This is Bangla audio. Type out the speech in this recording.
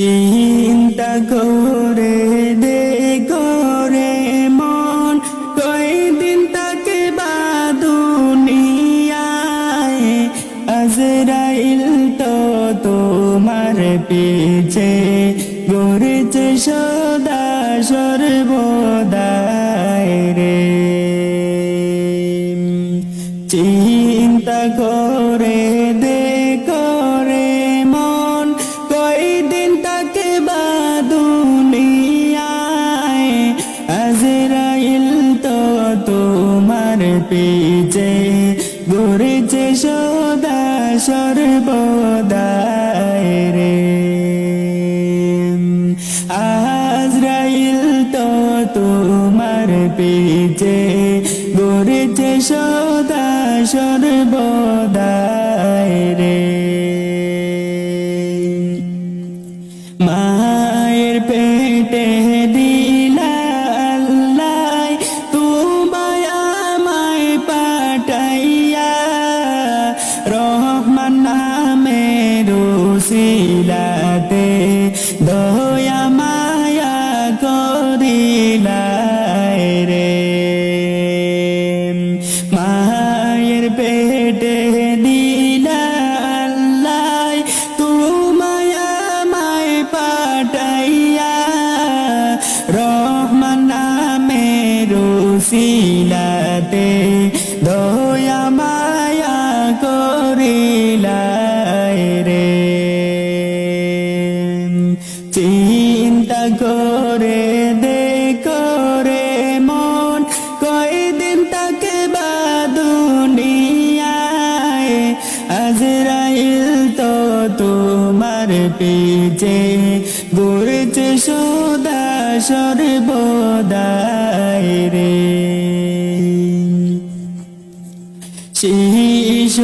চিন্তা করে দেখো রে মন, কয়দিন তাকে বা দুনিয়ায়। আজরাইল তো তোমার পিছে ঘুরেছে সদা সর্বদাই রে। চিন্তা করে দেখো রে মন, কয়দিন তাকে বা দুনিয়ায়। আজরাইল তো তোমার পিছে ঘুরেছে সদা সর্বদাই রে। আজরাইল তো তোমার পিছে ঘুরেছে সদা সর্বদাই রে। মায়ের পেটে দিলা আল্লাহ তোমায় আমায় পাঠাইয়া, রহমান নামের উসিলাতে দয়া মায়া করিলা রে। মায়ের পেটে দিলা আল্লাহ তোমায় আমায় পাঠাইয়া, রহমান নামের উসিলাতে দয়া মায়া করিলা রে। চিন্তা করে দেখো রে মন, কয়দিন তাকে বা দুনিয়ায়। আজরাইল তো তোমার পিছে ঘুরেছে সদা সর্বদাই রে। শিশু